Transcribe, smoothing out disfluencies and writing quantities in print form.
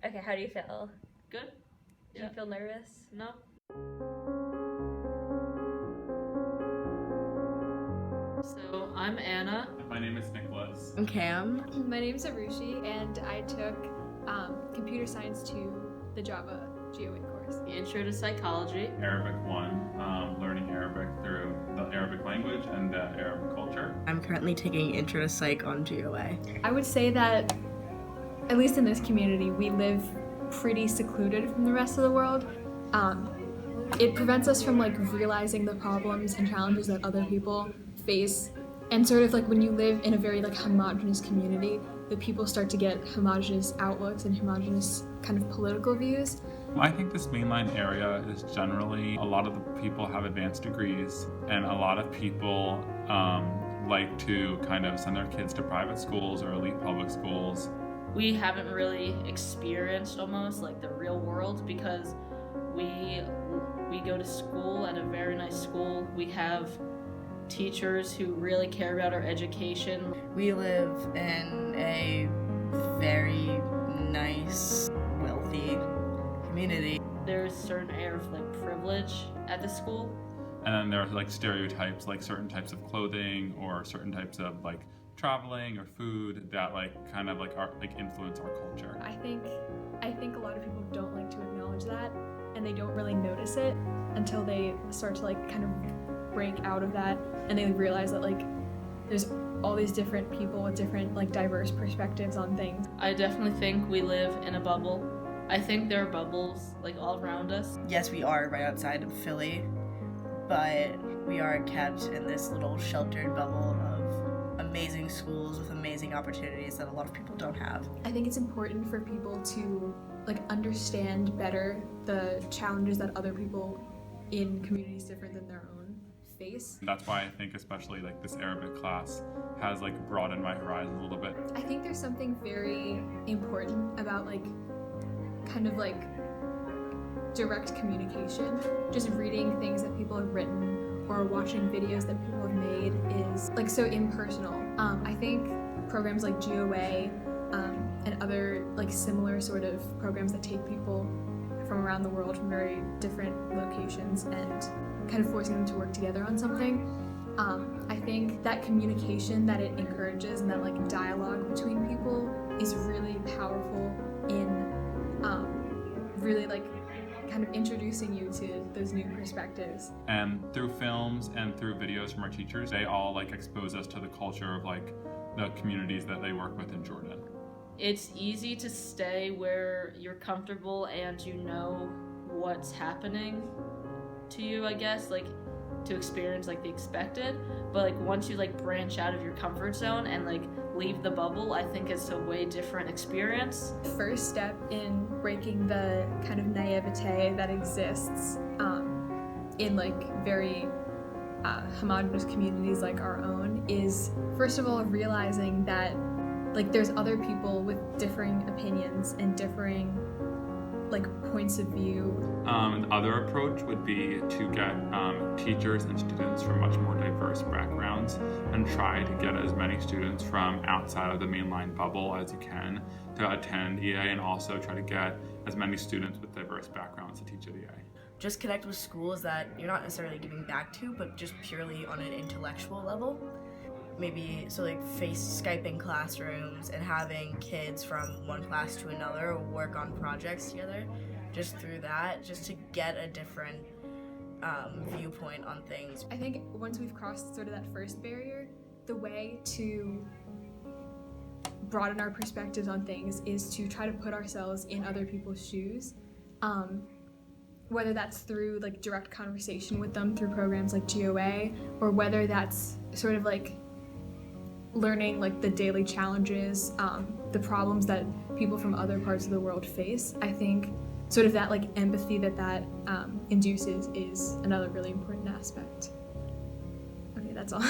Okay, how do you feel? Good. Do you feel nervous? No. So I'm Anna. My name is Nicholas. I'm Cam. My name's Arushi, and I took computer science 2, the Java GeoInc course. Intro to Psychology. Arabic 1, learning Arabic through the Arabic language and the Arab culture. I'm currently taking Intro to Psych on GOA. I would say that, at least in this community, we live pretty secluded from the rest of the world. It prevents us from realizing the problems and challenges that other people face. And sort of when you live in a very homogenous community, the people start to get homogenous outlooks and homogenous kind of political views. I think this mainline area is generally, a lot of the people have advanced degrees, and a lot of people like to kind of send their kids to private schools or elite public schools. We haven't really experienced almost the real world because we go to school at a very nice school. We have teachers who really care about our education. We live in a very nice, wealthy community. There's a certain air of privilege at the school. And then there are stereotypes, certain types of clothing or certain types of traveling or food that kind of influence our culture. I think a lot of people don't like to acknowledge that, and they don't really notice it until they start to kind of break out of that, and they realize that there's all these different people with different diverse perspectives on things. I definitely think we live in a bubble. I think there are bubbles all around us. Yes, we are right outside of Philly, but we are kept in this little sheltered bubble of amazing schools with amazing opportunities that a lot of people don't have. I think it's important for people to understand better the challenges that other people in communities different than their own face. That's why I think especially this Arabic class has broadened my horizons a little bit. I think there's something very important about kind of direct communication. Just reading things that people have written or watching videos that people have made is so impersonal. I think programs like GOA and other similar sort of programs that take people from around the world from very different locations and kind of forcing them to work together on something. I think that communication that it encourages and that dialogue between people is really powerful in really kind of introducing you to those new perspectives. And through films and through videos from our teachers, they all expose us to the culture of the communities that they work with in Jordan. It's easy to stay where you're comfortable and you know what's happening to you, I guess, to experience the expected. But once you branch out of your comfort zone and leave the bubble, I think it's a way different experience. The first step in breaking the kind of naivete that exists in very homogenous communities like our own is, first of all, realizing that there's other people with differing opinions and differing points of view. The other approach would be to get teachers and students from much more diverse backgrounds and try to get as many students from outside of the mainline bubble as you can to attend EA, and also try to get as many students with diverse backgrounds to teach at EA. Just connect with schools that you're not necessarily giving back to, but just purely on an intellectual level. Maybe Skyping classrooms and having kids from one class to another work on projects together, just through that, just to get a different viewpoint on things. I think once we've crossed sort of that first barrier, the way to broaden our perspectives on things is to try to put ourselves in other people's shoes, whether that's through direct conversation with them through programs like GOA, or whether that's sort of learning the daily challenges, the problems that people from other parts of the world face. I think sort of that empathy that induces is another really important aspect. Okay, that's all.